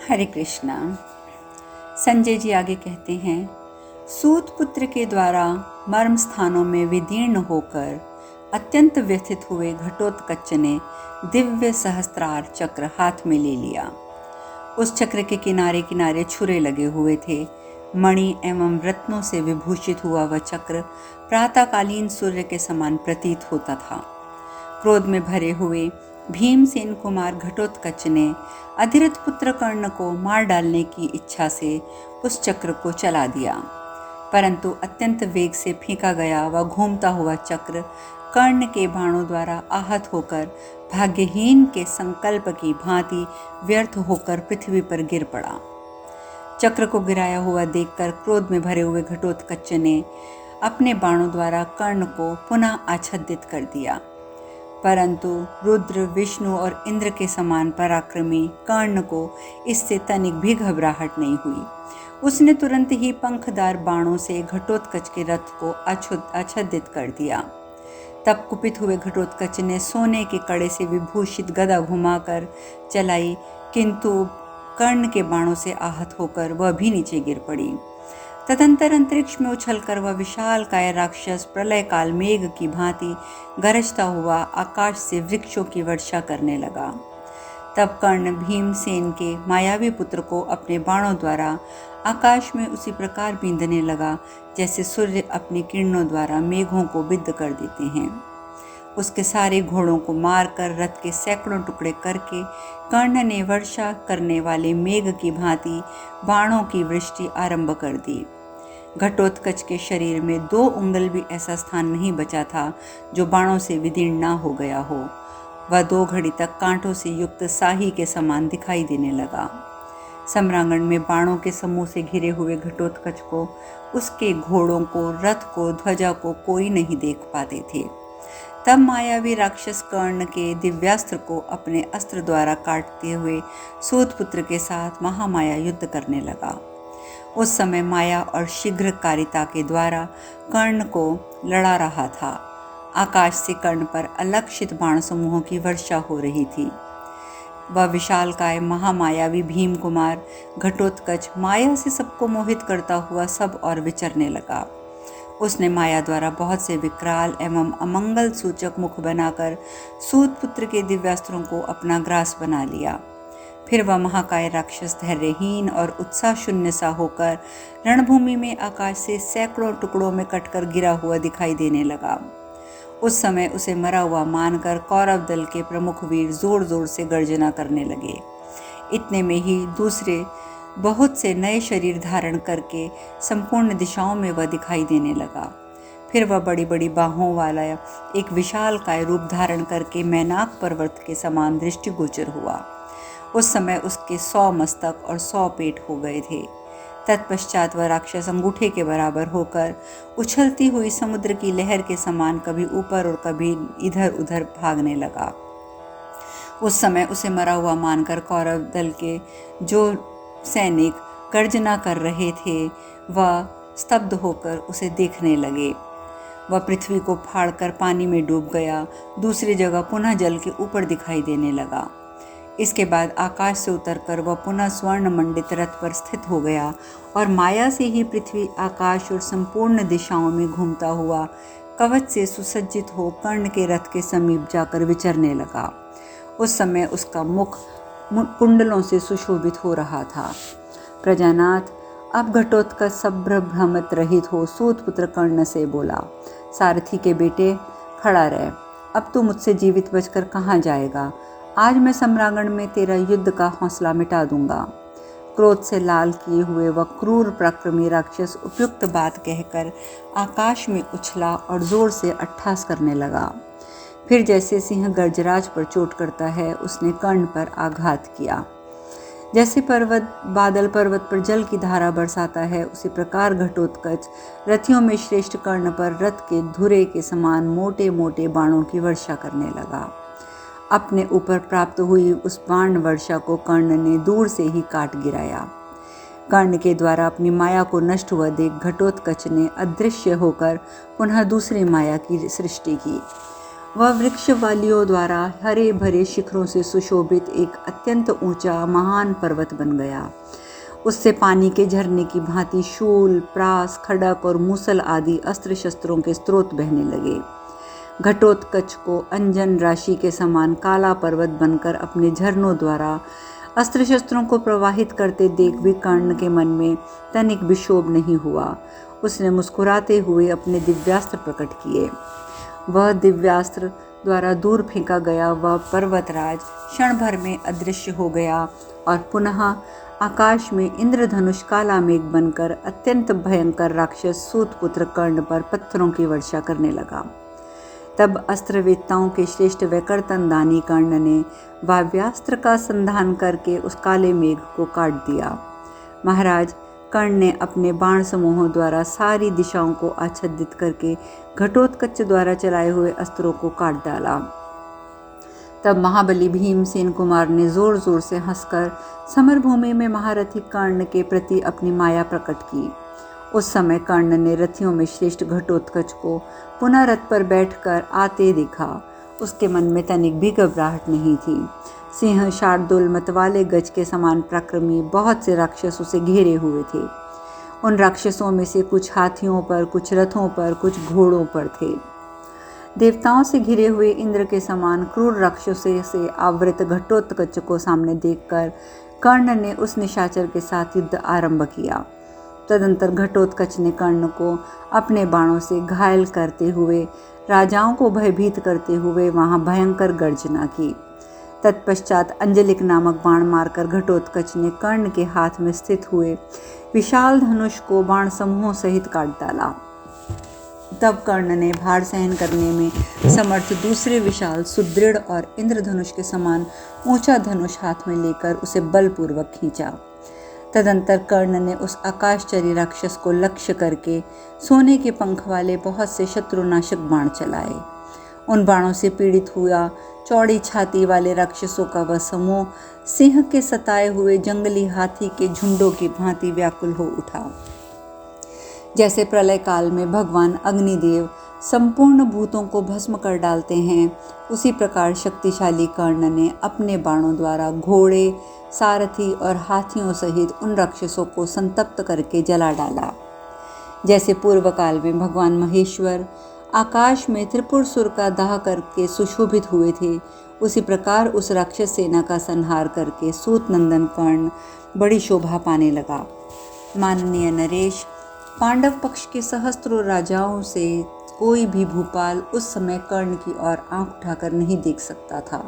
हरे कृष्णा। संजय जी आगे कहते हैं, सूत पुत्र के द्वारा मर्म स्थानों में विदीर्ण होकर अत्यंत व्यथित हुए घटोत्कच ने दिव्य सहस्त्रार चक्र हाथ में ले लिया। उस चक्र के किनारे किनारे छुरे लगे हुए थे। मणि एवं रत्नों से विभूषित हुआ वह चक्र प्रातःकालीन सूर्य के समान प्रतीत होता था। क्रोध में भरे हुए भीमसेन कुमार घटोत्कच ने अधिरथ पुत्र कर्ण को मार डालने की इच्छा से उस चक्र को चला दिया, परंतु अत्यंत वेग से फेंका गया वह घूमता हुआ चक्र कर्ण के बाणों द्वारा आहत होकर भाग्यहीन के संकल्प की भांति व्यर्थ होकर पृथ्वी पर गिर पड़ा। चक्र को गिराया हुआ देखकर क्रोध में भरे हुए घटोत्कच ने अपने बाणों द्वारा कर्ण को पुनः आच्छादित कर दिया, परंतु रुद्र, विष्णु और इंद्र के समान पराक्रमी कर्ण को इससे तनिक भी घबराहट नहीं हुई। उसने तुरंत ही पंखदार बाणों से घटोत्कच के रथ को आच्छादित कर दिया। तब कुपित हुए घटोत्कच ने सोने के कड़े से विभूषित गदा घुमाकर चलाई, किंतु कर्ण के बाणों से आहत होकर वह भी नीचे गिर पड़ी। तदंतर अंतरिक्ष में उछलकर वह विशाल काय राक्षस प्रलय काल मेघ की भांति गरजता हुआ आकाश से वृक्षों की वर्षा करने लगा। तब कर्ण भीमसेन के मायावी पुत्र को अपने बाणों द्वारा आकाश में उसी प्रकार बींधने लगा जैसे सूर्य अपनी किरणों द्वारा मेघों को बिद्ध कर देते हैं। उसके सारे घोड़ों को मारकर रथ के सैकड़ों टुकड़े करके कर्ण ने वर्षा करने वाले मेघ की भांति बाणों की वृष्टि आरंभ कर दी। घटोत्कच के शरीर में 2 उंगल भी ऐसा स्थान नहीं बचा था जो बाणों से विदीर्ण न हो गया हो। वह 2 घड़ी तक कांटों से युक्त साही के समान दिखाई देने लगा। सम्रांगण में बाणों के समूह से घिरे हुए घटोत्कच को, उसके घोड़ों को, रथ को, ध्वजा को कोई नहीं देख पाते थे। तब मायावी राक्षस कर्ण के दिव्यास्त्र को अपने अस्त्र द्वारा काटते हुए सूतपुत्र के साथ महामाया युद्ध करने लगा। उस समय माया और शीघ्रकारिता के द्वारा कर्ण को लड़ा रहा था। आकाश से कर्ण पर अलक्षित बाण समूहों की वर्षा हो रही थी। वह विशालकाय महामायावी भीम कुमार घटोत्कच माया से सबको मोहित करता हुआ सब और विचरने लगा। उसने माया द्वारा बहुत से विकराल एवं अमंगल सूचक मुख बनाकर सूतपुत्र के दिव्यास्त्रों को अपना ग्रास बना लिया। फिर वह महाकाय राक्षस धैर्यहीन और उत्साह शून्य सा होकर रणभूमि में आकाश से सैकड़ों टुकड़ों में कटकर गिरा हुआ दिखाई देने लगा। उस समय उसे मरा हुआ मानकर कौरव दल के प्रमुख वीर जोर जोर से गर्जना करने लगे। इतने में ही दूसरे बहुत से नए शरीर धारण करके संपूर्ण दिशाओं में वह दिखाई देने लगा। फिर वह बड़ी बड़ी बाहों वाला एक विशाल काय रूप धारण करके मैनाक पर्वत के समान दृष्टिगोचर हुआ। उस समय उसके 100 मस्तक और 100 पेट हो गए थे। तत्पश्चात वह राक्षस अंगूठे के बराबर होकर उछलती हुई समुद्र की लहर के समान कभी ऊपर और कभी इधर उधर भागने लगा। उस समय उसे मरा हुआ मानकर कौरव दल के जो सैनिक गर्जना कर रहे थे वह स्तब्ध होकर उसे देखने लगे। वह पृथ्वी को फाड़कर पानी में डूब गया, दूसरी जगह पुनः जल के ऊपर दिखाई देने लगा। इसके बाद आकाश से उतरकर वह पुनः स्वर्ण मंडित रथ पर स्थित हो गया और माया से ही पृथ्वी, आकाश और संपूर्ण दिशाओं में घूमता हुआ कवच से सुसज्जित हो कर्ण के रथ के समीप जाकर विचरने लगा। उस समय उसका मुख कुंडलों से सुशोभित हो रहा था। प्रजानाथ, अब घटोत्कच संभ्रमित रहित हो सूतपुत्र कर्ण से बोला, सारथी के बेटे खड़ा रह, अब तू मुझसे जीवित बचकर कहाँ जाएगा? आज मैं सम्रांगण में तेरा युद्ध का हौसला मिटा दूंगा। क्रोध से लाल किए हुए वह क्रूर पराक्रमी राक्षस उपयुक्त बात कहकर आकाश में उछला और जोर से अट्ठास करने लगा। फिर जैसे सिंह गर्जराज पर चोट करता है, उसने कर्ण पर आघात किया। जैसे बादल पर्वत पर जल की धारा बरसाता है, उसी प्रकार घटोत्कच रथियों में श्रेष्ठ कर्ण पर रथ के धुरे के समान मोटे मोटे बाणों की वर्षा करने लगा। अपने ऊपर प्राप्त हुई उस बाण वर्षा को कर्ण ने दूर से ही काट गिराया। कर्ण के द्वारा अपनी माया को नष्ट हुआ देख घटोत्कच ने अदृश्य होकर पुनः दूसरी माया की सृष्टि की। वह वृक्षवालियों द्वारा हरे भरे शिखरों से सुशोभित एक अत्यंत ऊंचा महान पर्वत बन गया। उससे पानी के झरने की भांति शूल, प्रास, खड़क और मूसल आदि अस्त्र शस्त्रों के स्रोत बहने लगे। घटोत्कच को अंजन राशि के समान काला पर्वत बनकर अपने झरनों द्वारा अस्त्र शस्त्रों को प्रवाहित करते देख भी कर्ण के मन में तनिक भी क्षोभ नहीं हुआ। उसने मुस्कुराते हुए अपने दिव्यास्त्र प्रकट किए। वह दिव्यास्त्र द्वारा दूर फेंका गया वह पर्वतराज क्षण भर में अदृश्य हो गया और पुनः आकाश में इंद्रधनुष काला मेघ बनकर अत्यंत भयंकर राक्षस सूतपुत्र कर्ण पर पत्थरों की वर्षा करने लगा। तब अस्त्रवेत्ताओं के श्रेष्ठ वैकर्तन दानी कर्ण ने वाव्यास्त्र का संधान करके उस काले मेघ को काट दिया। महाराज, कर्ण ने अपने बाण समूहों द्वारा सारी दिशाओं को आच्छादित करके घटोत्कच द्वारा चलाए हुए अस्त्रों को काट डाला। तब महाबली भीमसेन कुमार ने जोर जोर से हंसकर समरभूमि में महारथी कर्ण के प्रति अपनी माया प्रकट की। उस समय कर्ण ने रथियों में श्रेष्ठ घटोत्कच को पुनः रथ पर बैठकर आते देखा। उसके मन में तनिक भी घबराहट नहीं थी। सिंह, शार्दुल, मतवाले गज के समान पराक्रमी बहुत से राक्षस उसे घेरे हुए थे। उन राक्षसों में से कुछ हाथियों पर, कुछ रथों पर, कुछ घोड़ों पर थे। देवताओं से घिरे हुए इंद्र के समान क्रूर राक्षसों से आवृत घटोत्कच को सामने देखकर कर्ण ने उस निशाचर के साथ युद्ध आरंभ किया। तदंतर घटोत्कच ने कर्ण को अपने बाणों से घायल करते हुए, राजाओं को भयभीत करते हुए वहां भयंकर गर्जना की। तत्पश्चात अंजलिक नामक बाण मारकर घटोत्कच ने कर्ण के हाथ में स्थित हुए विशाल धनुष को बाण समूहों सहित काट डाला। तब कर्ण ने भार सहन करने में समर्थ दूसरे विशाल, सुदृढ़ और इंद्रधनुष के समान ऊंचा धनुष हाथ में लेकर उसे बलपूर्वक खींचा। तदंतर कर्ण ने उस आकाशचरी राक्षस को लक्ष्य करके सोने के पंख वाले बहुत से शत्रुनाशक बाण चलाए। उन बाणों से पीड़ित हुआ चौड़ी छाती वाले राक्षसों का वह समूह सिंह के सताए हुए जंगली हाथी के झुंडों की भांति व्याकुल हो उठा। जैसे प्रलय काल में भगवान अग्निदेव संपूर्ण भूतों को भस्म कर डालते हैं, उसी प्रकार शक्तिशाली कर्ण ने अपने बाणों द्वारा घोड़े, सारथी और हाथियों सहित उन राक्षसों को संतप्त करके जला डाला। जैसे पूर्व काल में भगवान महेश्वर आकाश में त्रिपुरसुर का दाह करके सुशोभित हुए थे, उसी प्रकार उस राक्षस सेना का संहार करके सूत नंदन कर्ण बड़ी शोभा पाने लगा। माननीय नरेश, पांडव पक्ष के सहस्त्रों राजाओं से कोई भी भूपाल उस समय कर्ण की ओर आंख उठाकर नहीं देख सकता था।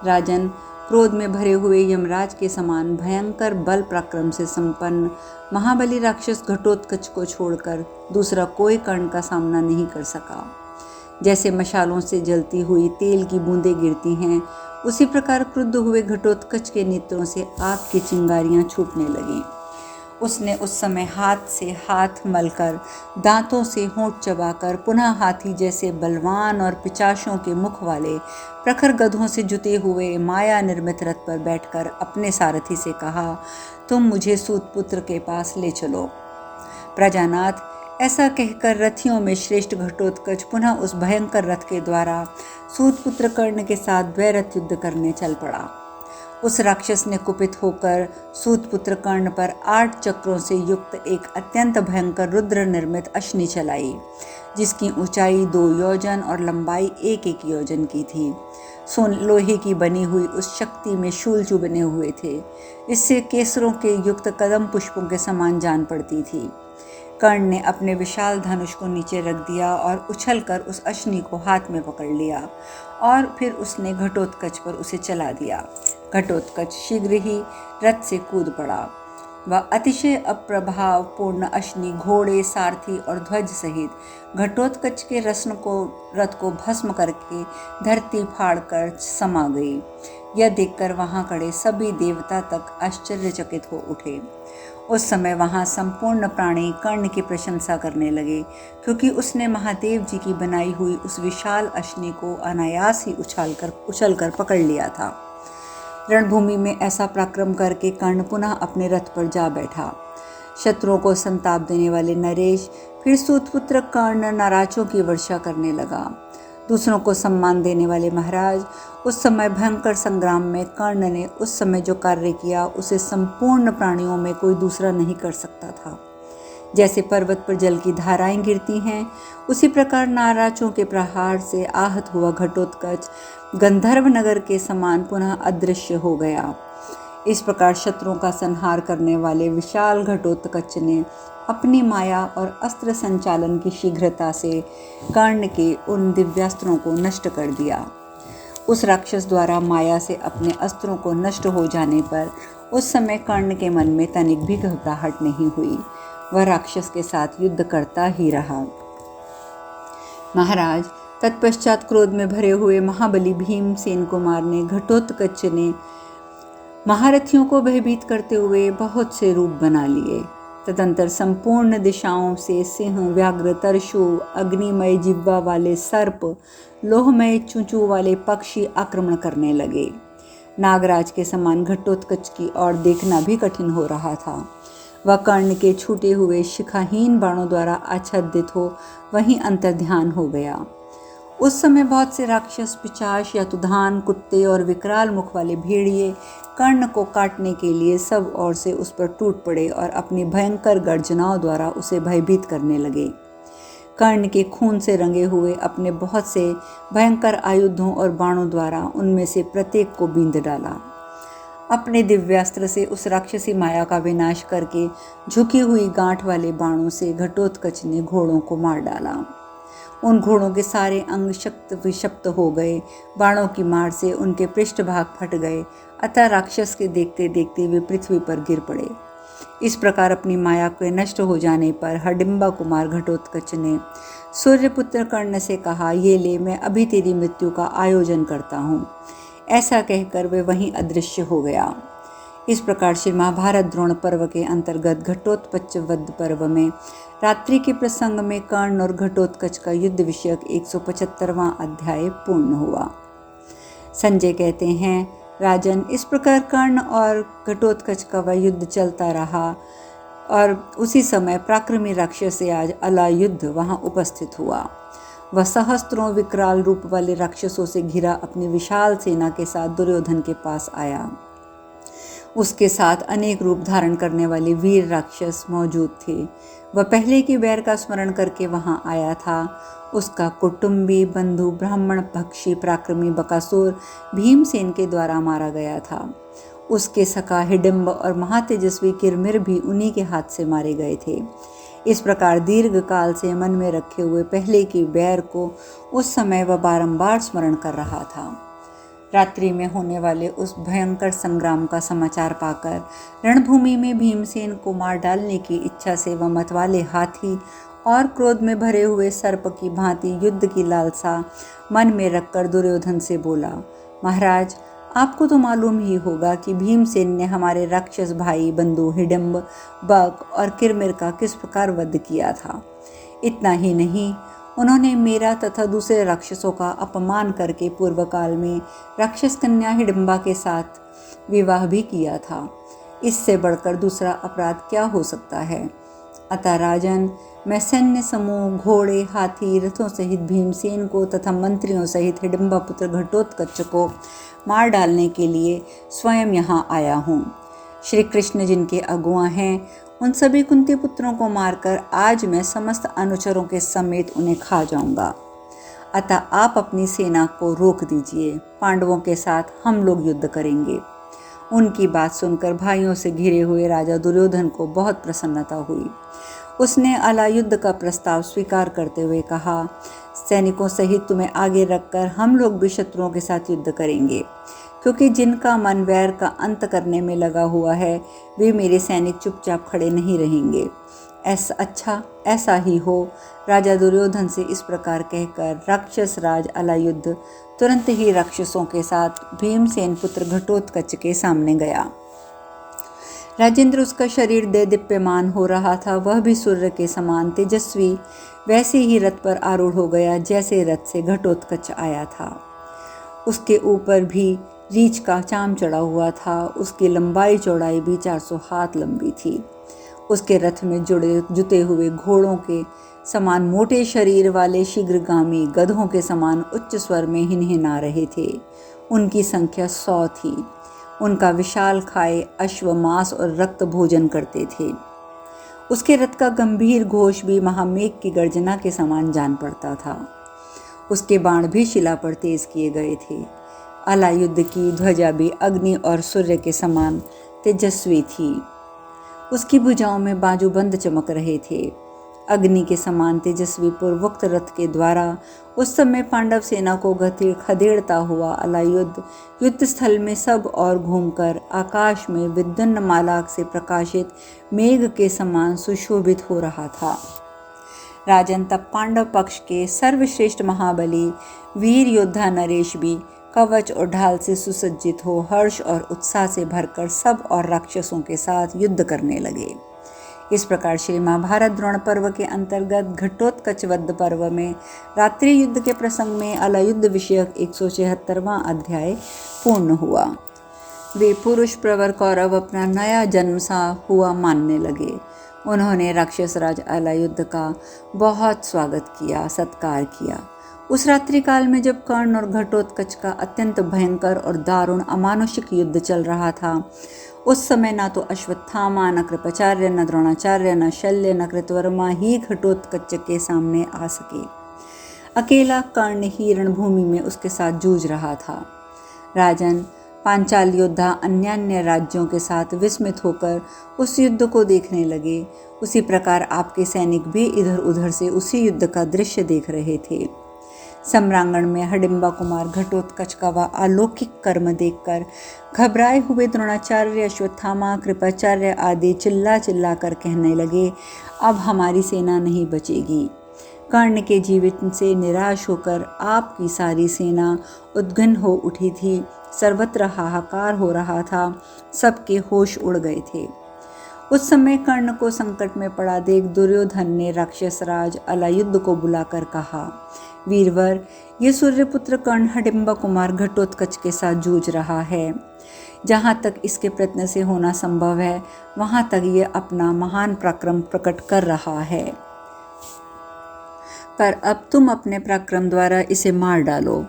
राजन, क्रोध में भरे हुए यमराज के समान भयंकर बल पराक्रम से संपन्न महाबली राक्षस घटोत्कच को छोड़कर दूसरा कोई कर्ण का सामना नहीं कर सका। जैसे मशालों से जलती हुई तेल की बूंदें गिरती हैं, उसी प्रकार क्रुद्ध हुए घटोत्कच के नेत्रों से आग की चिंगारियां छूटने लगीं। उसने उस समय हाथ से हाथ मलकर, दांतों से होंठ चबाकर पुनः हाथी जैसे बलवान और पिचाशों के मुख वाले प्रखर गधों से जुते हुए माया निर्मित रथ पर बैठकर अपने सारथी से कहा, तुम मुझे सूतपुत्र के पास ले चलो। प्रजानाथ, ऐसा कहकर रथियों में श्रेष्ठ घटोत्कच पुनः उस भयंकर रथ के द्वारा सूतपुत्र कर्ण के साथ द्वैरथ युद्ध करने चल पड़ा। उस राक्षस ने कुपित होकर सूतपुत्र कर्ण पर 8 चक्रों से युक्त एक अत्यंत भयंकर रुद्र निर्मित अश्नि चलाई, जिसकी ऊंचाई 2 योजन और लंबाई 1-1 योजन की थी। लोहे की बनी हुई उस शक्ति में शूल चुभने हुए थे। इससे केसरों के युक्त कदम पुष्पों के समान जान पड़ती थी। कर्ण ने अपने विशाल धनुष को नीचे रख दिया और उछलकर उस अश्नि को हाथ में पकड़ लिया और फिर उसने घटोत्कच पर उसे चला दिया। घटोत्कच शीघ्र ही रथ से कूद पड़ा। वह अतिशय अप्रभावपूर्ण अश्नि घोड़े, सारथी और ध्वज सहित घटोत्कच के रथ को भस्म करके धरती फाड़कर समा गई। यह देखकर वहां खड़े सभी देवता तक आश्चर्यचकित हो उठे। उस समय वहां संपूर्ण प्राणी कर्ण की प्रशंसा करने लगे, क्योंकि उसने महादेव जी की बनाई हुई उस विशाल अश्नि को अनायास ही उछलकर पकड़ लिया था। रणभूमि में ऐसा पराक्रम करके कर्ण पुनः अपने रथ पर जा बैठा। शत्रुओं को संताप देने वाले नरेश फिर सूतपुत्र कर्ण नाराजों की वर्षा करने लगा। दूसरों को सम्मान देने वाले महाराज, उस समय भयंकर संग्राम में कर्ण ने उस समय जो कार्य किया उसे संपूर्ण प्राणियों में कोई दूसरा नहीं कर सकता था। जैसे पर्वत पर जल की धाराएं गिरती हैं, उसी प्रकार नाराजों के प्रहार से आहत हुआ घटोत्कच गंधर्व नगर के समान पुनः अदृश्य हो गया। इस प्रकार शत्रुओं का संहार करने वाले विशाल घटोत्कच ने अपनी माया और अस्त्र संचालन की शीघ्रता से कर्ण के उन दिव्यास्त्रों को नष्ट कर दिया। उस राक्षस द्वारा माया से अपने अस्त्रों को नष्ट हो जाने पर उस समय कर्ण के मन में तनिक भी घबराहट नहीं हुई। वह राक्षस के साथ युद्ध करता ही रहा। महाराज, तत्पश्चात क्रोध में भरे हुए महाबली भीमसेन कुमार ने घटोत्कच ने महारथियों को भयभीत करते हुए बहुत से रूप बना लिए। तदंतर संपूर्ण दिशाओं से सिंह, व्याघ्र, तरशु, अग्निमय जिह्वा वाले सर्प, लोहमय चूंचू वाले पक्षी आक्रमण करने लगे। नागराज के समान घटोत्कच की ओर देखना भी कठिन हो रहा था। वह कर्ण के छूटे हुए शिखाहीन बाणों द्वारा आच्छादित हो वहीं अंतर्ध्यान हो गया। उस समय बहुत से राक्षस, पिशाच, यतुधान, कुत्ते और विकराल मुख वाले भेड़िए कर्ण को काटने के लिए सब ओर से उस पर टूट पड़े और अपनी भयंकर गर्जनाओं द्वारा उसे भयभीत करने लगे। कर्ण के खून से रंगे हुए अपने बहुत से भयंकर आयुधों और बाणों द्वारा उनमें से प्रत्येक को बींध डाला। अपने दिव्यास्त्र से उस राक्षसी माया का विनाश करके झुकी हुई गांठ वाले बाणों से घटोत्कच ने घोड़ों को मार डाला। उन घोड़ों के सारे अंग शक्त विषप्त हो गए। बाणों की मार से उनके पृष्ठभाग फट गए, अतः राक्षस के देखते देखते वे पृथ्वी पर गिर पड़े। इस प्रकार अपनी माया के नष्ट हो जाने पर हडिम्बा कुमार घटोत्कच ने सूर्यपुत्र कर्ण से कहा, ये ले, मैं अभी तेरी मृत्यु का आयोजन करता हूँ। ऐसा कहकर वे वहीं अदृश्य हो गया। इस प्रकार श्री महाभारत द्रोण पर्व के अंतर्गत घटोत्कच वध पर्व में रात्रि के प्रसंग में कर्ण और घटोत्कच का युद्ध विषयक 175वां अध्याय पूर्ण हुआ। संजय कहते हैं, राजन, इस प्रकार कर्ण और घटोत्कच का वह युद्ध चलता रहा और उसी समय पराक्रमी राक्षस आज अलायुद्ध वहां उपस्थित हुआ। वह सहस्त्रों विकराल रूप वाले राक्षसों से घिरा अपनी विशाल सेना के साथ दुर्योधन के पास आया। उसके साथ अनेक रूप धारण करने वाले वीर राक्षस मौजूद थे। वह पहले की बैर का स्मरण करके वहां आया था। उसका कुटुंबी, बंधु, ब्राह्मण भक्षी पराक्रमी बकासुर भीमसेन के द्वारा मारा गया था। उसके सखा हिडिंब और महातेजस्वी किरमिर भी उन्हीं के हाथ से मारे गए थे। इस प्रकार दीर्घ काल से मन में रखे हुए पहले की बैर को उस समय वह बारंबार स्मरण कर रहा था। रात्रि में होने वाले उस भयंकर संग्राम का समाचार पाकर रणभूमि में भीमसेन को मार डालने की इच्छा से वह मतवाले हाथी और क्रोध में भरे हुए सर्प की भांति युद्ध की लालसा मन में रखकर दुर्योधन से बोला, महाराज, आपको तो मालूम ही होगा कि भीमसेन ने हमारे राक्षस भाई बंधु हिडिंब, बक और किरमिर का किस प्रकार वध किया था। इतना ही नहीं, उन्होंने मेरा तथा दूसरे राक्षसों का अपमान करके पूर्व काल में राक्षस कन्या हिडिंबा के साथ विवाह भी किया था। इससे बढ़कर दूसरा अपराध क्या हो सकता है। अतः राजन, मैं सैन्य समूह, घोड़े, हाथी, रथों सहित भीमसेन को तथा मंत्रियों सहित हिडिंबा पुत्र घटोत्कच को मार डालने के लिए स्वयं यहाँ आया हूँ। श्री कृष्ण जिनके अगुआ हैं, उन सभी कुंती पुत्रों को मारकर आज मैं समस्त अनुचरों के समेत उन्हें खा जाऊंगा। अतः आप अपनी सेना को रोक दीजिए, पांडवों के साथ हम लोग युद्ध करेंगे। उनकी बात सुनकर भाइयों से घिरे हुए राजा दुर्योधन को बहुत प्रसन्नता हुई। उसने अलायुद्ध का प्रस्ताव स्वीकार करते हुए कहा, सैनिकों सहित तुम्हें आगे रखकर हम लोग भी शत्रुओं के साथ युद्ध करेंगे, क्योंकि जिनका मन वैर का अंत करने में लगा हुआ है वे मेरे सैनिक चुपचाप खड़े नहीं रहेंगे। ऐसा ही हो। राजा दुर्योधन से इस प्रकार कहकर राक्षस राज अलायुद्ध तुरंत ही राक्षसों के साथ भीमसेन पुत्र घटोत्कच के सामने गया। राजेंद्र, उसका शरीर दैदीप्यमान हो रहा था। वह भी सूर्य के समान तेजस्वी वैसे ही रथ पर आरूढ़ हो गया जैसे रथ से घटोत्कच आया था। उसके ऊपर भी रीछ का चाम चढ़ा हुआ था। उसकी लंबाई चौड़ाई भी 400 हाथ लंबी थी। उसके रथ में जुते हुए घोड़ों के समान मोटे शरीर वाले शीघ्रगामी गधों के समान उच्च स्वर में हिनहिना रहे थे। उनकी संख्या 100 थी। उनका विशाल खाए अश्व मांस और रक्त भोजन करते थे। उसके रथ का गंभीर घोष भी महामेघ की गर्जना के समान जान पड़ता था। उसके बाण भी शिला पर तेज किए गए थे। अलायुद्ध की ध्वजा भी अग्नि और सूर्य के समान तेजस्वी थी। उसकी भुजाओं में बाजूबंद चमक रहे थे। अग्नि के समान तेजस्वी पूर्वोक्त रथ के द्वारा उस समय पांडव सेना को खदेड़ता हुआ अलायुद्ध युद्ध स्थल में सब और घूमकर आकाश में विद्युन्न माला से प्रकाशित मेघ के समान सुशोभित हो रहा था। राजन, तब पांडव पक्ष के सर्वश्रेष्ठ महाबली वीर योद्धा नरेश भी कवच और ढाल से सुसज्जित हो हर्ष और उत्साह से भरकर सब और राक्षसों के साथ युद्ध करने लगे। इस प्रकार श्री महाभारत द्रोण पर्व के अंतर्गत घटोत्कच वध पर्व में रात्रि युद्ध के प्रसंग में अलायुद्ध विषयक 176वां अध्याय पूर्ण हुआ। वे पुरुष प्रवर कौरव अपना नया जन्म सा हुआ मानने लगे। उन्होंने राक्षस राज अलायुद्ध का बहुत स्वागत किया, सत्कार किया। उस रात्रि काल में जब कर्ण और घटोत्कच का अत्यंत भयंकर और दारुण अमानुषिक युद्ध चल रहा था, उस समय न तो अश्वत्थामा, न कृपाचार्य, न द्रोणाचार्य, न शल्य, न कृतवर्मा ही घटोत्कच के सामने आ सके। अकेला कर्ण ही रणभूमि में उसके साथ जूझ रहा था। राजन, पांचाल योद्धा अन्य राज्यों के साथ विस्मित होकर उस युद्ध को देखने लगे। उसी प्रकार आपके सैनिक भी इधर उधर से उसी युद्ध का दृश्य देख रहे थे। सम्रांगण में हडिम्बा कुमार घटोत्कच का वह अलौकिक कर्म देखकर घबराए हुए द्रोणाचार्य, अश्वत्थामा, कृपाचार्य आदि चिल्ला चिल्ला कर कहने लगे, अब हमारी सेना नहीं बचेगी। कर्ण के जीवित से निराश होकर आपकी सारी सेना उद्विग्न हो उठी थी। सर्वत्र हाहाकार हो रहा था। सबके होश उड़ गए थे। उस समय कर्ण को संकट में पड़ा देख दुर्योधन ने राक्षस राज अलायुद्ध को बुलाकर कहा, वीरवर, ये सूर्यपुत्र कर्ण हडिम्बा कुमार घटोत्कच के साथ जूझ रहा है। जहाँ तक इसके प्रयत्न से होना संभव है, वहाँ तक ये अपना महान पराक्रम प्रकट कर रहा है, पर अब तुम अपने पराक्रम द्वारा इसे मार डालो।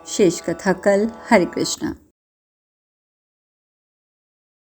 शेष कथा कल। हरे कृष्णा।